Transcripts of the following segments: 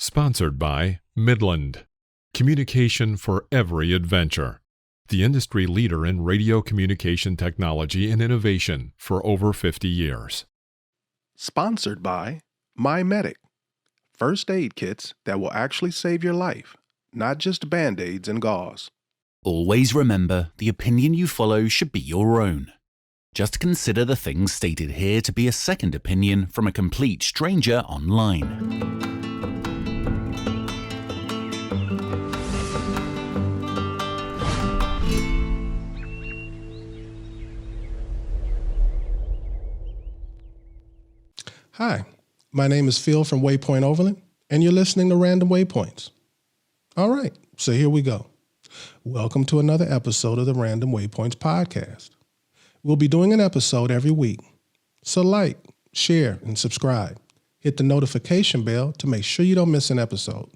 Sponsored by Midland. Communication for every adventure. The industry leader in radio communication technology and innovation for over 50 years. Sponsored by MYMEDIC. First aid kits that will actually save your life, not just Band-Aids and gauze. Always remember, the opinion you follow should be your own. Just consider the things stated here to be a second opinion from a complete stranger online. Hi, my name is Phil from Waypoint Overland, and you're listening to Random Waypoints. All right, so here we go. Welcome to another episode of the Random Waypoints podcast. We'll be doing an episode every week, so like, share, and subscribe. Hit the notification bell to make sure you don't miss an episode.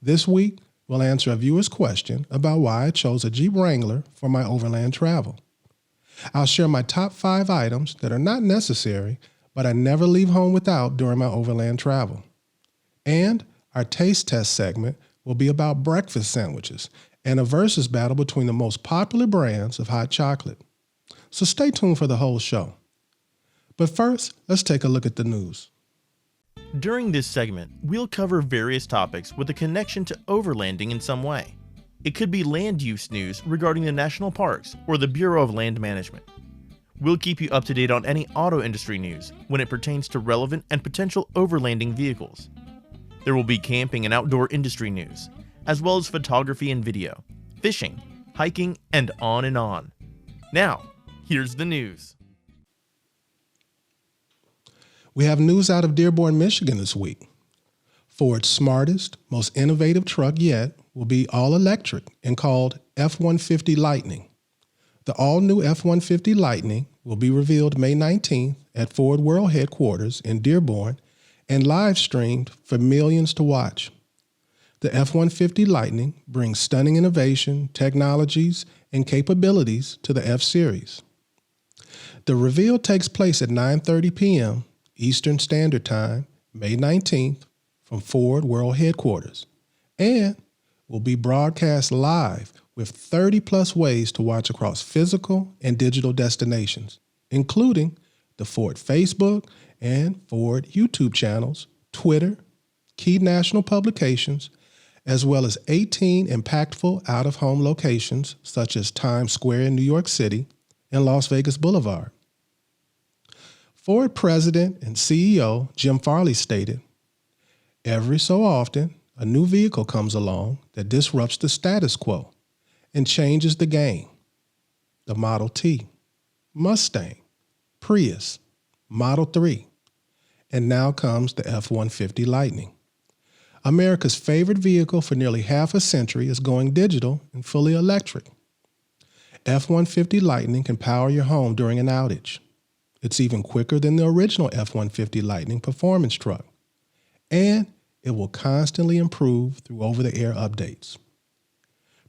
This week, we'll answer a viewer's question about why I chose a Jeep Wrangler for my overland travel. I'll share my top 5 items that are not necessary, but I never leave home without during my overland travel. And our taste test segment will be about breakfast sandwiches and a versus battle between the most popular brands of hot chocolate. So stay tuned for the whole show. But first, let's take a look at the news. During this segment, we'll cover various topics with a connection to overlanding in some way. It could be land use news regarding the national parks or the Bureau of Land Management. We'll keep you up to date on any auto industry news when it pertains to relevant and potential overlanding vehicles. There will be camping and outdoor industry news, as well as photography and video, fishing, hiking, and on and on. Now, here's the news. We have news out of Dearborn, Michigan this week. Ford's smartest, most innovative truck yet will be all electric and called F-150 Lightning. The all-new F-150 Lightning will be revealed May 19th at Ford World Headquarters in Dearborn and live-streamed for millions to watch. The F-150 Lightning brings stunning innovation, technologies, and capabilities to the F-Series. The reveal takes place at 9:30 p.m. Eastern Standard Time, May 19th, from Ford World Headquarters, and will be broadcast live with 30-plus ways to watch across physical and digital destinations, including the Ford Facebook and Ford YouTube channels, Twitter, key national publications, as well as 18 impactful out-of-home locations such as Times Square in New York City and Las Vegas Boulevard. Ford President and CEO Jim Farley stated, "Every so often, a new vehicle comes along that disrupts the status quo and changes the game. The Model T, Mustang, Prius, Model 3, and now comes the F-150 Lightning. America's favorite vehicle for nearly half a century is going digital and fully electric. F-150 Lightning can power your home during an outage. It's even quicker than the original F-150 Lightning performance truck, and it will constantly improve through over-the-air updates."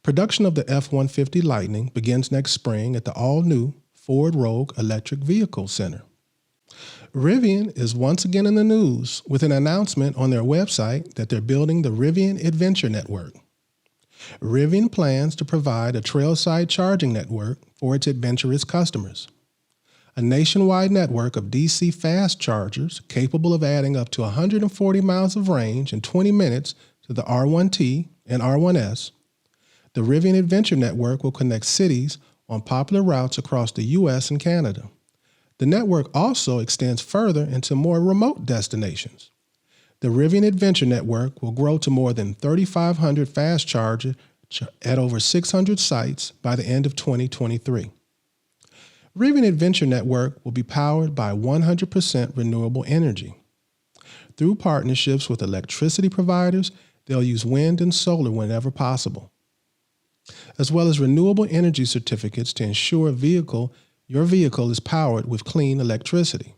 Production of the F-150 Lightning begins next spring at the all-new Ford Rogue Electric Vehicle Center. Rivian is once again in the news with an announcement on their website that they're building the Rivian Adventure Network. Rivian plans to provide a trailside charging network for its adventurous customers. A nationwide network of DC fast chargers capable of adding up to 140 miles of range in 20 minutes to the R1T and R1S. The Rivian Adventure Network will connect cities on popular routes across the U.S. and Canada. The network also extends further into more remote destinations. The Rivian Adventure Network will grow to more than 3,500 fast chargers at over 600 sites by the end of 2023. Rivian Adventure Network will be powered by 100% renewable energy. Through partnerships with electricity providers, they'll use wind and solar whenever possible, as well as renewable energy certificates to ensure your vehicle is powered with clean electricity.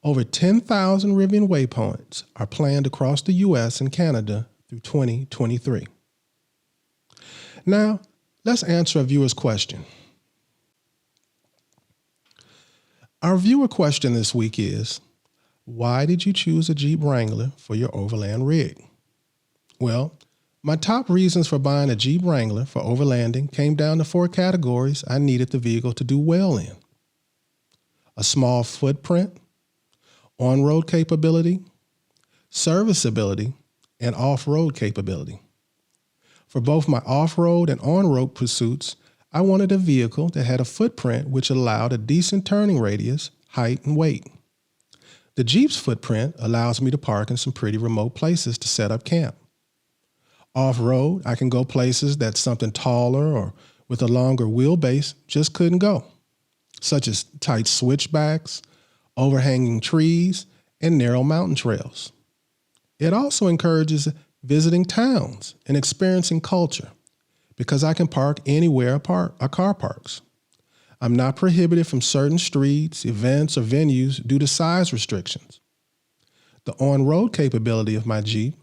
Over 10,000 Rivian Waypoints are planned across the U.S. and Canada through 2023. Now, let's answer a viewer's question. Our viewer question this week is, Why did you choose a Jeep Wrangler for your overland rig? Well, my top reasons for buying a Jeep Wrangler for overlanding came down to 4 categories I needed the vehicle to do well in: a small footprint, on-road capability, serviceability, and off-road capability. For both my off-road and on-road pursuits, I wanted a vehicle that had a footprint which allowed a decent turning radius, height, and weight. The Jeep's footprint allows me to park in some pretty remote places to set up camp. Off-road, I can go places that something taller or with a longer wheelbase just couldn't go, such as tight switchbacks, overhanging trees, and narrow mountain trails. It also encourages visiting towns and experiencing culture because I can park anywhere a car parks. I'm not prohibited from certain streets, events, or venues due to size restrictions. The on-road capability of my Jeep,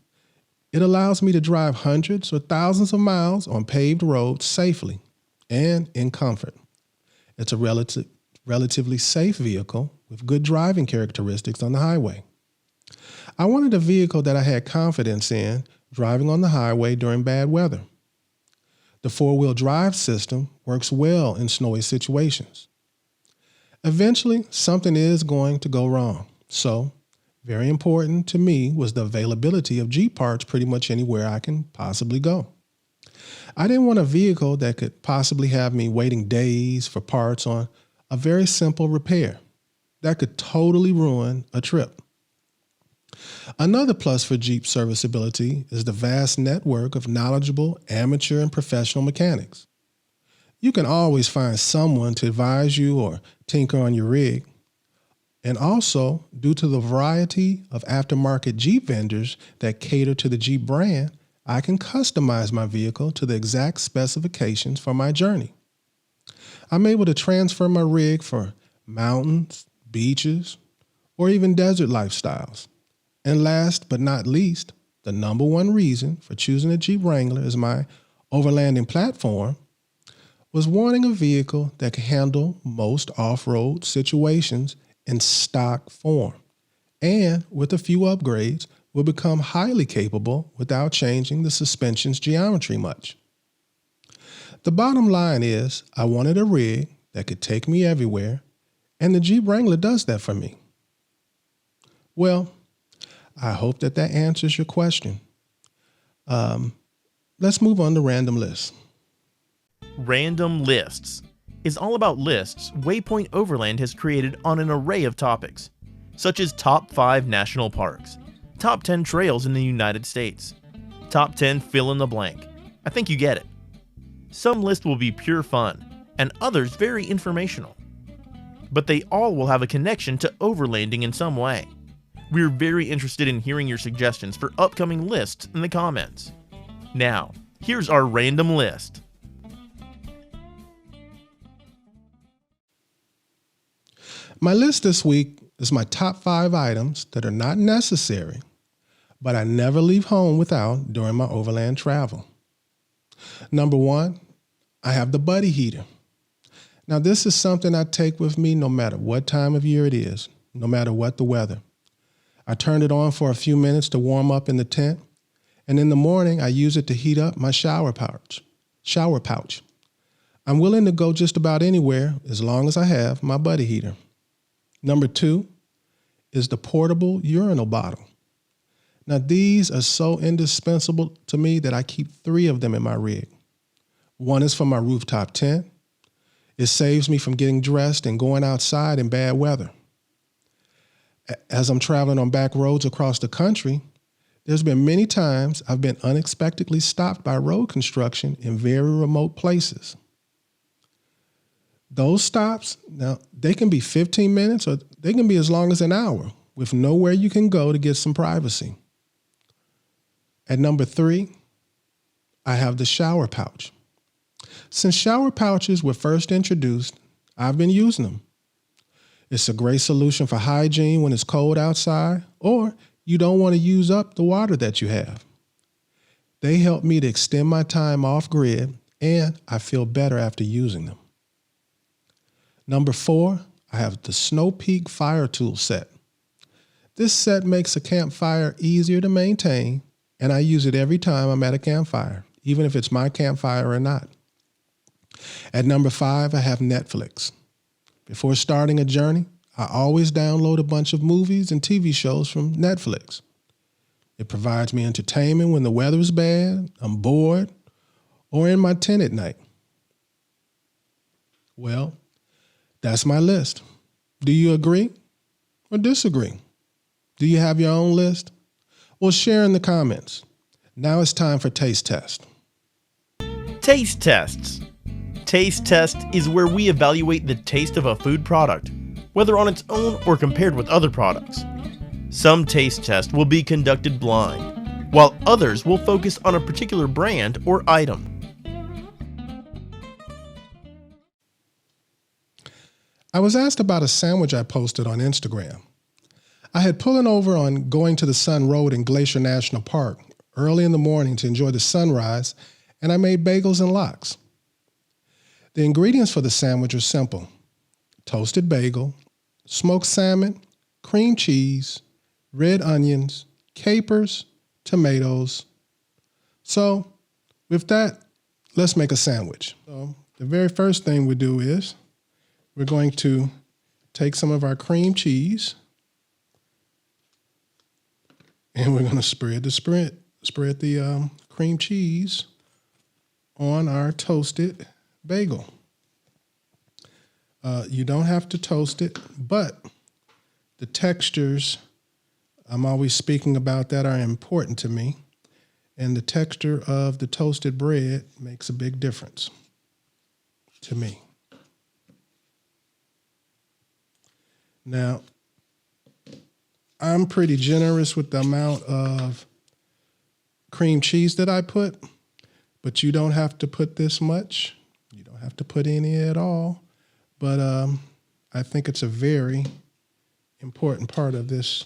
it allows me to drive hundreds or thousands of miles on paved roads safely and in comfort. It's a relatively safe vehicle with good driving characteristics on the highway. I wanted a vehicle that I had confidence in driving on the highway during bad weather. The 4-wheel drive system works well in snowy situations. Eventually, something is going to go wrong. So, very important to me was the availability of Jeep parts pretty much anywhere I can possibly go. I didn't want a vehicle that could possibly have me waiting days for parts on a very simple repair. That could totally ruin a trip. Another plus for Jeep serviceability is the vast network of knowledgeable amateur and professional mechanics. You can always find someone to advise you or tinker on your rig. And also, due to the variety of aftermarket Jeep vendors that cater to the Jeep brand, I can customize my vehicle to the exact specifications for my journey. I'm able to transfer my rig for mountains, beaches, or even desert lifestyles. And last but not least, the number one reason for choosing a Jeep Wrangler as my overlanding platform was wanting a vehicle that could handle most off-road situations in stock form, and with a few upgrades, will become highly capable without changing the suspension's geometry much. The bottom line is, I wanted a rig that could take me everywhere, and the Jeep Wrangler does that for me. Well, I hope that answers your question. Let's move on to random lists. Random Lists is all about lists Waypoint Overland has created on an array of topics, such as top 5 national parks, top 10 trails in the United States, top 10 fill in the blank. I think you get it. Some lists will be pure fun, and others very informational. But they all will have a connection to overlanding in some way. We're very interested in hearing your suggestions for upcoming lists in the comments. Now, here's our random list. My list this week is my top 5 items that are not necessary, but I never leave home without during my overland travel. Number 1, I have the buddy heater. Now, this is something I take with me no matter what time of year it is, no matter what the weather. I turn it on for a few minutes to warm up in the tent, and in the morning I use it to heat up my shower pouch. I'm willing to go just about anywhere as long as I have my buddy heater. Number 2 is the portable urinal bottle. Now, these are so indispensable to me that I keep 3 of them in my rig. One is for my rooftop tent. It saves me from getting dressed and going outside in bad weather. As I'm traveling on back roads across the country, there's been many times I've been unexpectedly stopped by road construction in very remote places. Those stops, now, they can be 15 minutes or they can be as long as an hour with nowhere you can go to get some privacy. At number 3, I have the shower pouch. Since shower pouches were first introduced, I've been using them. It's a great solution for hygiene when it's cold outside or you don't want to use up the water that you have. They help me to extend my time off grid and I feel better after using them. Number 4, I have the Snow Peak Fire Tool Set. This set makes a campfire easier to maintain, and I use it every time I'm at a campfire, even if it's my campfire or not. At number 5, I have Netflix. Before starting a journey, I always download a bunch of movies and TV shows from Netflix. It provides me entertainment when the weather is bad, I'm bored, or in my tent at night. Well, that's my list. Do you agree or disagree? Do you have your own list? Well, share in the comments. Now it's time for Taste Test. Taste tests. Taste test is where we evaluate the taste of a food product, whether on its own or compared with other products. Some taste tests will be conducted blind, while others will focus on a particular brand or item. I was asked about a sandwich I posted on Instagram. I had pullen over on Going to the Sun Road in Glacier National Park early in the morning to enjoy the sunrise, and I made bagels and lox. The ingredients for the sandwich are simple: toasted bagel, smoked salmon, cream cheese, red onions, capers, tomatoes. So with that, let's make a sandwich. So the very first thing we do is we're going to take some of our cream cheese and we're going to spread the cream cheese on our toasted bagel. You don't have to toast it, but the textures, I'm always speaking about that, are important to me. And the texture of the toasted bread makes a big difference to me. Now, I'm pretty generous with the amount of cream cheese that I put, but you don't have to put this much. You don't have to put any at all. But I think it's a very important part of this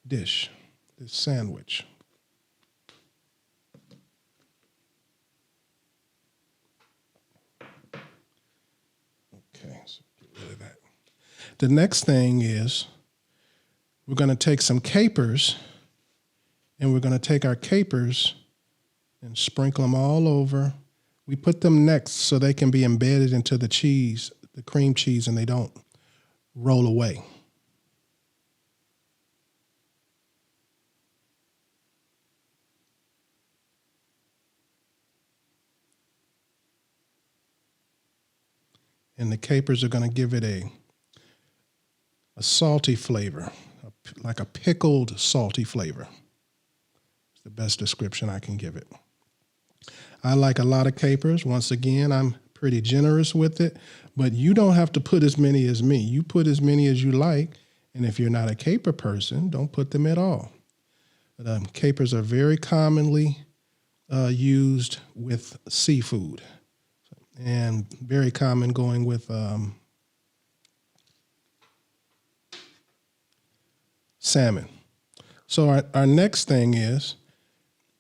dish, this sandwich. Okay, so get rid of that. The next thing is we're going to take some capers, and we're going to take our capers and sprinkle them all over. We put them next so they can be embedded into the cheese, the cream cheese, and they don't roll away. And the capers are going to give it a salty flavor, like a pickled salty flavor. It's the best description I can give it. I like a lot of capers. Once again, I'm pretty generous with it, but you don't have to put as many as me. You put as many as you like, and if you're not a caper person, don't put them at all. But, capers are very commonly used with seafood, and very common going with salmon. So our next thing is,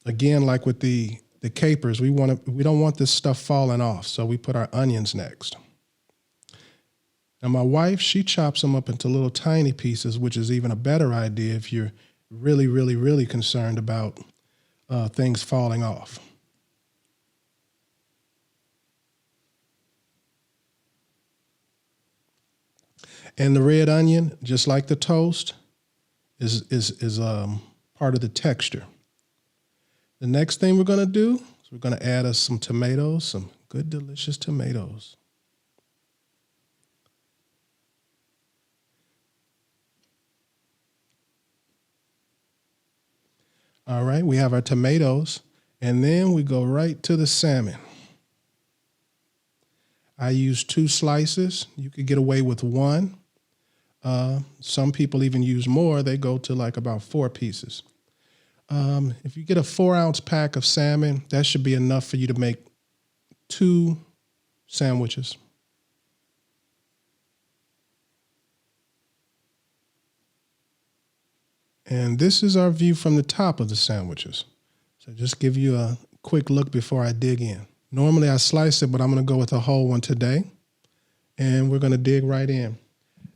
again, like with the capers, we don't want this stuff falling off, so we put our onions next. Now my wife, she chops them up into little tiny pieces, which is even a better idea if you're really, really, really concerned about things falling off. And the red onion, just like the toast, is part of the texture. The next thing we're going to do is we're going to add us some tomatoes, some good, delicious tomatoes. All right, we have our tomatoes, and then we go right to the salmon. I use 2 slices. You could get away with 1. Some people even use more. They go to like about 4 pieces. If you get a 4-ounce pack of salmon, that should be enough for you to make 2 sandwiches. And this is our view from the top of the sandwiches. So just give you a quick look before I dig in. Normally I slice it, but I'm going to go with a whole one today. And we're going to dig right in.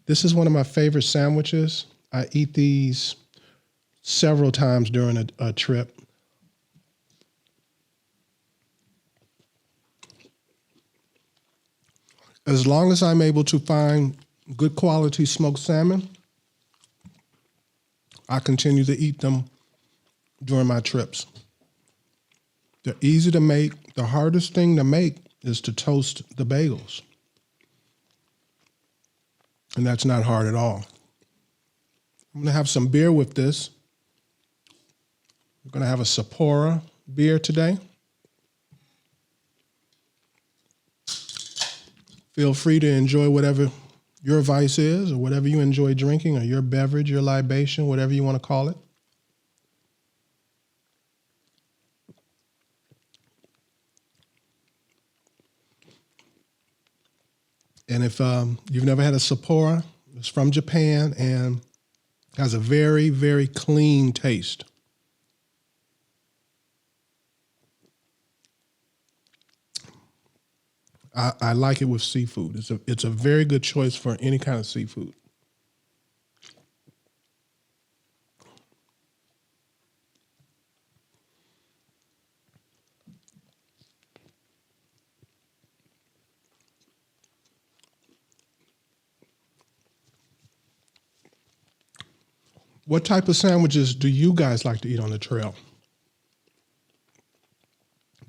This is one of my favorite sandwiches. I eat these several times during a trip. As long as I'm able to find good quality smoked salmon, I continue to eat them during my trips. They're easy to make. The hardest thing to make is to toast the bagels. And that's not hard at all. I'm gonna have some beer with this. We're gonna have a Sora beer today. Feel free to enjoy whatever your vice is or whatever you enjoy drinking or your beverage, your libation, whatever you want to call it. And if you've never had a Sora, it's from Japan and has a very, very clean taste. I like it with seafood. It's a very good choice for any kind of seafood. What type of sandwiches do you guys like to eat on the trail?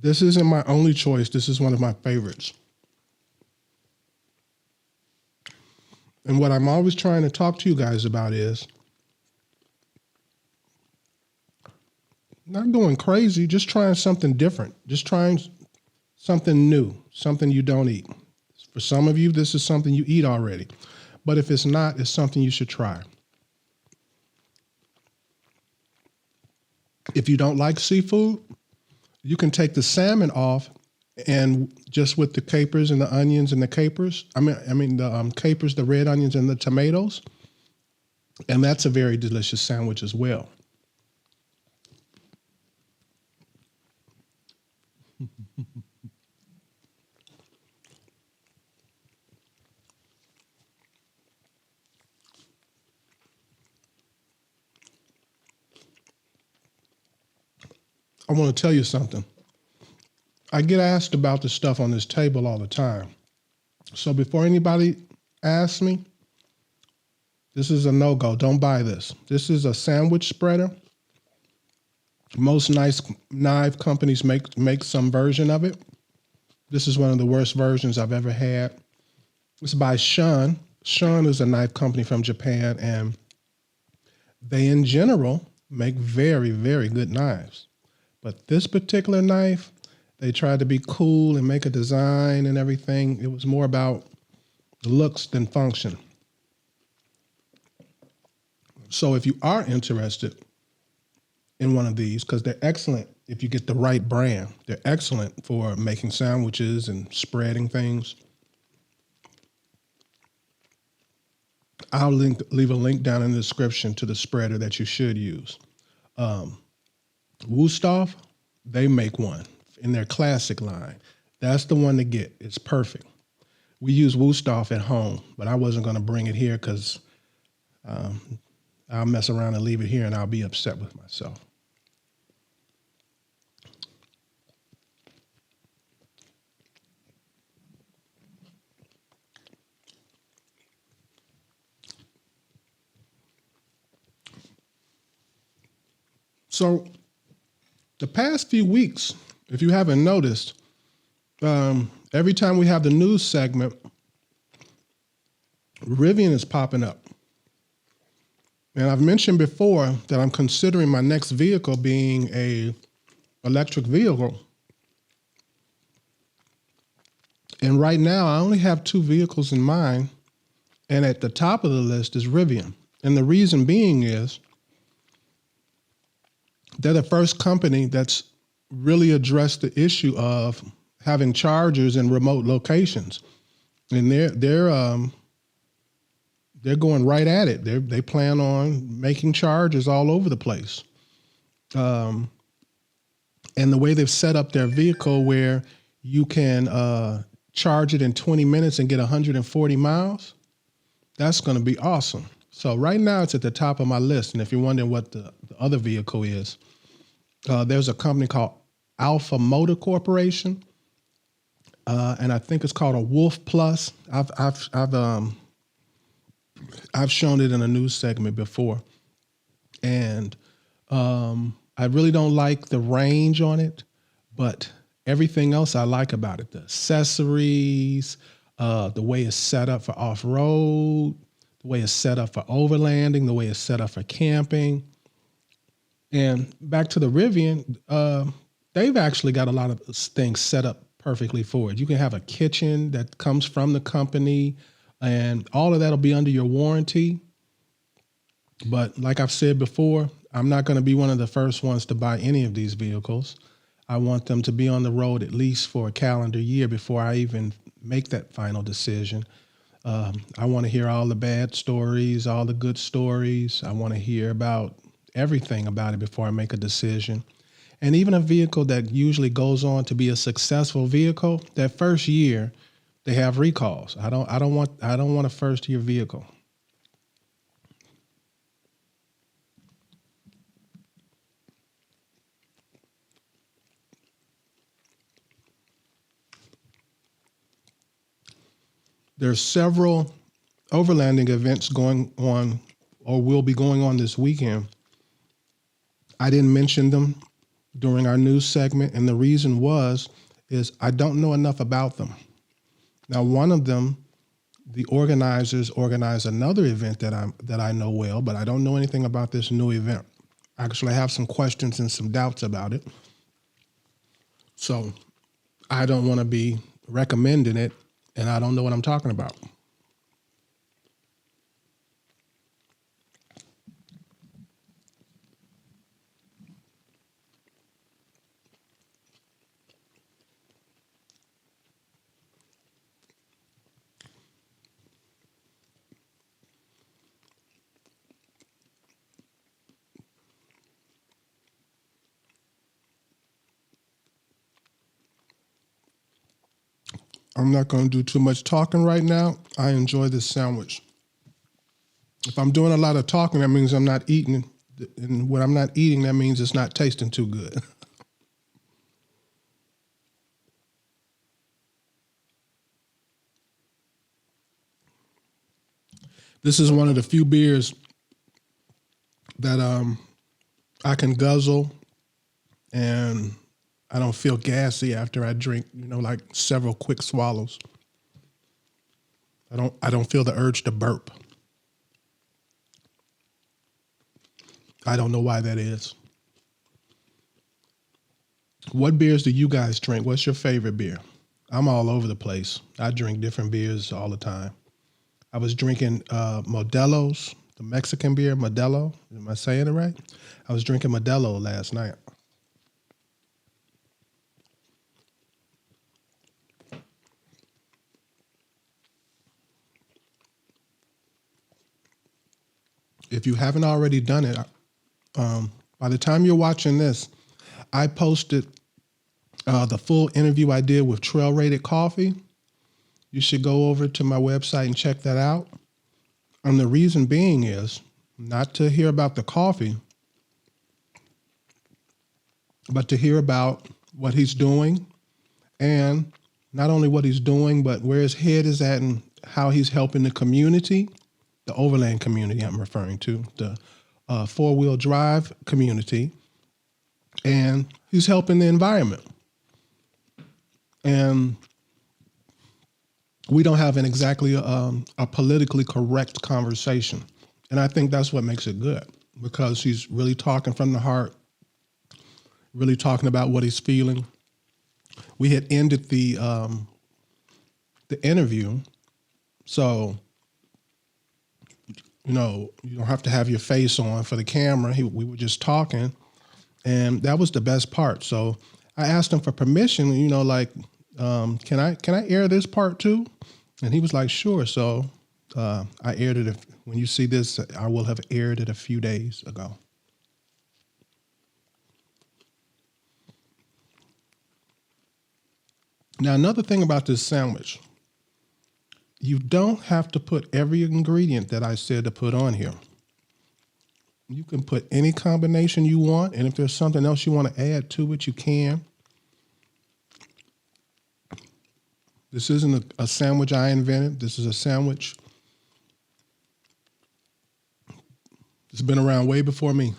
This isn't my only choice. This is one of my favorites. And what I'm always trying to talk to you guys about is not going crazy, just trying something different, just trying something new, something you don't eat. For some of you, this is something you eat already. But if it's not, it's something you should try. If you don't like seafood, you can take the salmon off and just with the capers and the onions and the capers, the capers, the red onions and the tomatoes, and that's a very delicious sandwich as well. I want to tell you something. I get asked about the stuff on this table all the time. So before anybody asks me, this is a no-go. Don't buy this. This is a sandwich spreader. Most nice knife companies make some version of it. This is one of the worst versions I've ever had. It's by Shun. Shun is a knife company from Japan, and they in general make very, very good knives. But this particular knife, they tried to be cool and make a design and everything. It was more about the looks than function. So if you are interested in one of these, because they're excellent if you get the right brand, they're excellent for making sandwiches and spreading things. I'll leave a link down in the description to the spreader that you should use. Wusthof, they make one in their classic line. That's the one to get. It's perfect. We use Wusthof at home, but I wasn't going to bring it here because I'll mess around and leave it here and I'll be upset with myself. So the past few weeks, if you haven't noticed, every time we have the news segment, Rivian is popping up. And I've mentioned before that I'm considering my next vehicle being a electric vehicle. And right now I only have 2 vehicles in mind. And at the top of the list is Rivian. And the reason being is they're the first company that's really addressed the issue of having chargers in remote locations. And they're going right at it. They plan on making chargers all over the place. And the way they've set up their vehicle where you can charge it in 20 minutes and get 140 miles, that's going to be awesome. So right now it's at the top of my list. And if you're wondering what the other vehicle is, there's a company called Alpha Motor Corporation. And I think it's called a Wolf Plus. I've shown it in a news segment before. And I really don't like the range on it, but everything else I like about it. The accessories, the way it's set up for off-road, the way it's set up for overlanding, the way it's set up for camping. And back to the Rivian, they've actually got a lot of things set up perfectly for it. You can have a kitchen that comes from the company, and all of that will be under your warranty. But like I've said before, I'm not going to be one of the first ones to buy any of these vehicles. I want them to be on the road at least for a calendar year before I even make that final decision. I want to hear all the bad stories, all the good stories. I want to hear about everything about it before I make a decision. And even a vehicle that usually goes on to be a successful vehicle, that first year they have recalls. I don't want a first year vehicle. There's several overlanding events going on or will be going on this weekend. I didn't mention them during our news segment, and the reason is I don't know enough about them. Now, one of them, the organizers organize another event that I know well, but I don't know anything about this new event. Actually, I have some questions and some doubts about it. So I don't want to be recommending it, and I don't know what I'm talking about. I'm not going to do too much talking right now. I enjoy this sandwich. If I'm doing a lot of talking, that means I'm not eating. And when I'm not eating, that means it's not tasting too good. This is one of the few beers that I can guzzle and I don't feel gassy after I drink, like several quick swallows. I don't feel the urge to burp. I don't know why that is. What beers do you guys drink? What's your favorite beer? I'm all over the place. I drink different beers all the time. I was drinking Modelo's, the Mexican beer, Modelo. Am I saying it right? I was drinking Modelo last night. If you haven't already done it, by the time you're watching this, I posted the full interview I did with Trail Rated Coffee. You should go over to my website and check that out. And the reason being is not to hear about the coffee, but to hear about what he's doing, and not only what he's doing, but where his head is at and how he's helping the community, the Overland community I'm referring to, the four-wheel drive community, and he's helping the environment. And we don't have exactly a politically correct conversation. And I think that's what makes it good, because he's really talking from the heart, really talking about what he's feeling. We had ended the interview, so you don't have to have your face on for the camera. We were just talking, and that was the best part. So I asked him for permission, can I air this part too? And he was like, sure. So I aired it. When you see this, I will have aired it a few days ago. Now, another thing about this sandwich, you don't have to put every ingredient that I said to put on here. You can put any combination you want, and if there's something else you want to add to it, you can. This isn't a sandwich I invented. This is a sandwich that's been around way before me.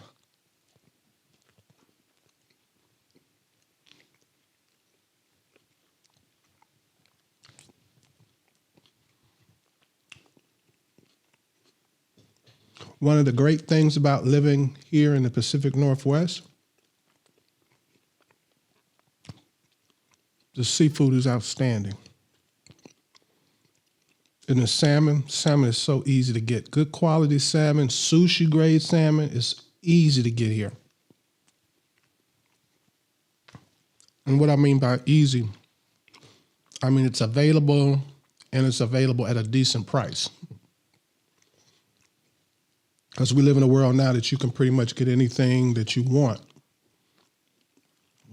One of the great things about living here in the Pacific Northwest, the seafood is outstanding. And the salmon is so easy to get. Good quality salmon, sushi grade salmon is easy to get here. And what I mean by easy, I mean it's available, and it's available at a decent price. Because we live in a world now that you can pretty much get anything that you want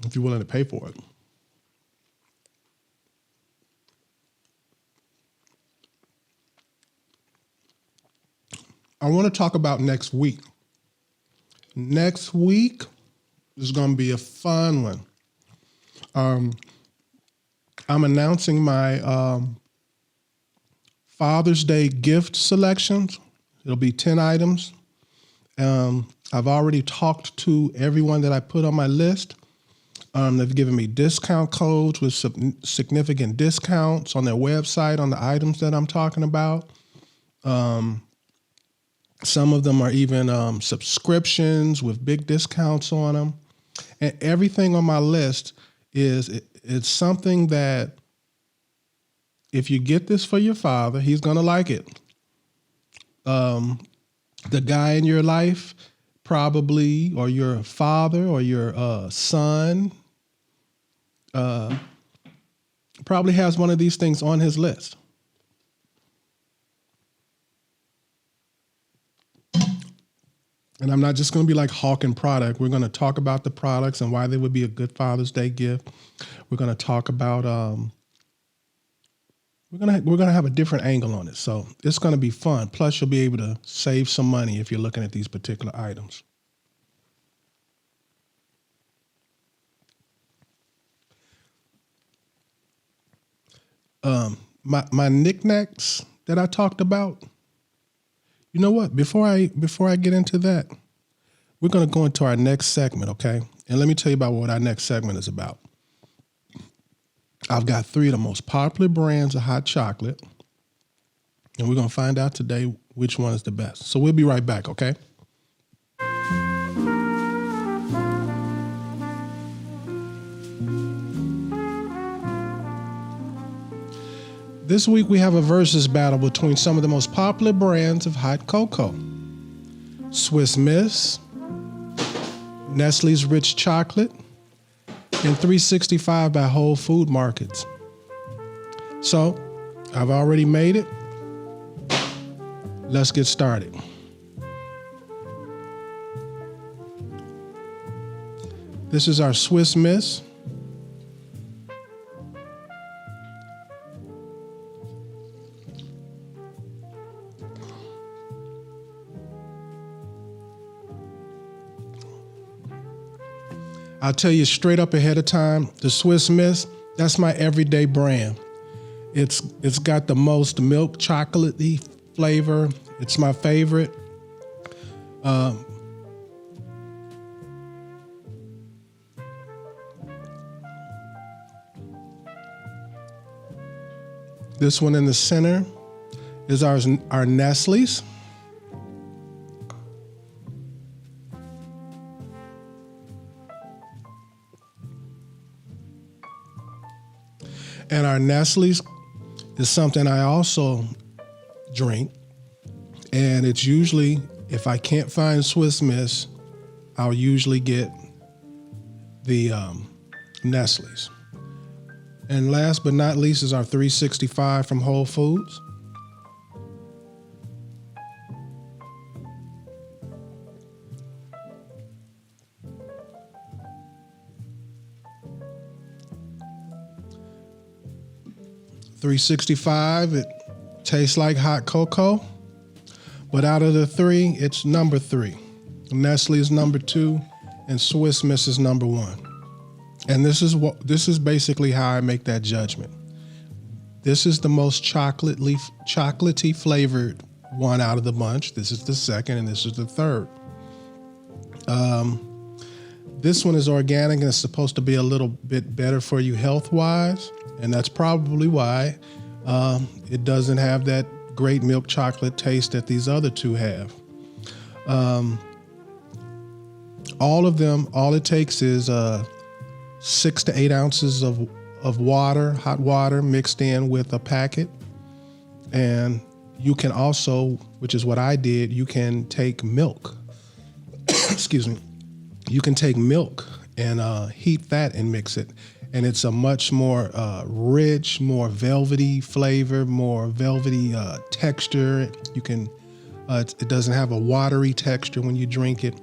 if you're willing to pay for it. I want to talk about next week. Next week is going to be a fun one. I'm announcing my Father's Day gift selections. It'll be 10 items. I've already talked to everyone that I put on my list. They've given me discount codes with significant discounts on their website on the items that I'm talking about. Some of them are even subscriptions with big discounts on them. And everything on my list it's something that if you get this for your father, he's going to like it. The guy in your life probably, or your father or your son, probably has one of these things on his list. And I'm not just going to be like hawking product. We're going to talk about the products and why they would be a good Father's Day gift. We're going to talk about we're gonna have a different angle on it. So it's going to be fun. Plus, you'll be able to save some money if you're looking at these particular items. My knickknacks that I talked about. You know what? Before I get into that, we're going to go into our next segment, okay? And let me tell you about what our next segment is about. I've got 3 of the most popular brands of hot chocolate, and we're going to find out today which one is the best. So we'll be right back, okay? This week we have a versus battle between some of the most popular brands of hot cocoa. Swiss Miss, Nestle's Rich Chocolate, and 365 by Whole Food Markets. So, I've already made it. Let's get started. This is our Swiss Miss. I'll tell you straight up ahead of time, the Swiss Miss, that's my everyday brand. It's got the most milk chocolatey flavor. It's my favorite. This one in the center is our Nestle's. And our Nestle's is something I also drink. And it's usually, if I can't find Swiss Miss, I'll usually get the Nestle's. And last but not least is our 365 from Whole Foods. $365. Tastes like hot cocoa, but out of the three, it's number 3. Nestle is number 2, and Swiss Miss is number 1. And this is basically how I make that judgment. This is the most chocolatey flavored one out of the bunch. This is the second, and this is the third. This one is organic and it's supposed to be a little bit better for you health-wise, and that's probably why it doesn't have that great milk chocolate taste that these other two have. All of them, all it takes is 6 to 8 ounces of water, hot water, mixed in with a packet. And you can also, which is what I did, you can take milk. Excuse me. You can take milk and heat that and mix it. And it's a much more rich, more velvety flavor, more velvety texture. You can, it doesn't have a watery texture when you drink it.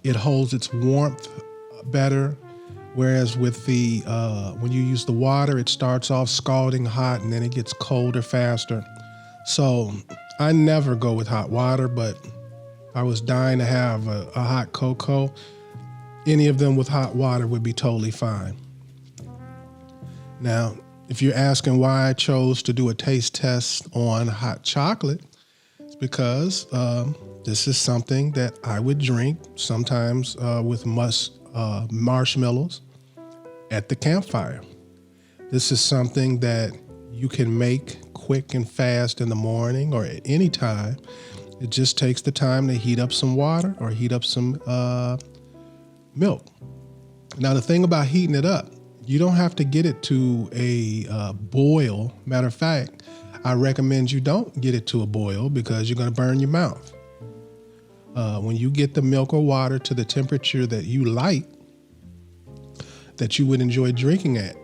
It holds its warmth better. Whereas with the, when you use the water, it starts off scalding hot and then it gets colder faster. So I never go with hot water, but I was dying to have a hot cocoa. Any of them with hot water would be totally fine. Now, if you're asking why I chose to do a taste test on hot chocolate, it's because this is something that I would drink sometimes with marshmallows at the campfire. This is something that you can make quick and fast in the morning or at any time. It just takes the time to heat up some water or heat up some milk. Now, the thing about heating it up, you don't have to get it to a boil. Matter of fact, I recommend you don't get it to a boil because you're going to burn your mouth. When you get the milk or water to the temperature that you like, that you would enjoy drinking at,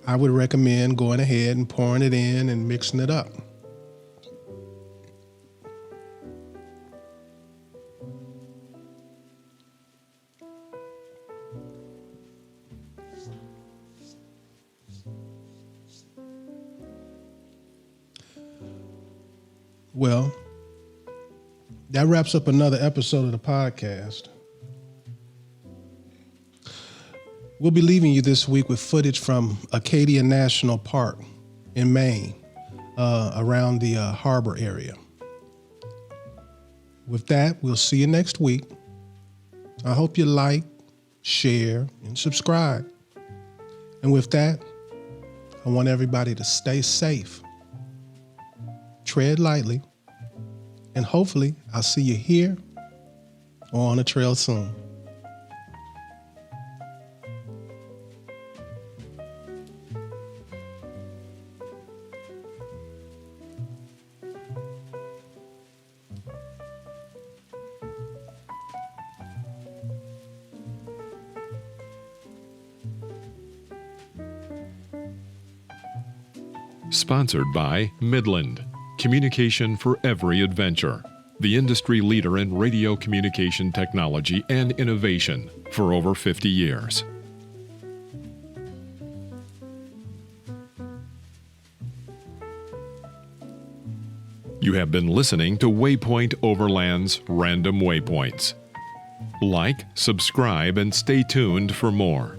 I would recommend going ahead and pouring it in and mixing it up. Well, that wraps up another episode of the podcast. We'll be leaving you this week with footage from Acadia National Park in Maine, around the harbor area. With that, we'll see you next week. I hope you like, share, and subscribe. And with that, I want everybody to stay safe, tread lightly, and hopefully I'll see you here or on the trail soon. Sponsored by Midland, communication for every adventure, the industry leader in radio communication technology and innovation for over 50 years. You have been listening to Waypoint Overland's Random Waypoints. Like, subscribe, and stay tuned for more.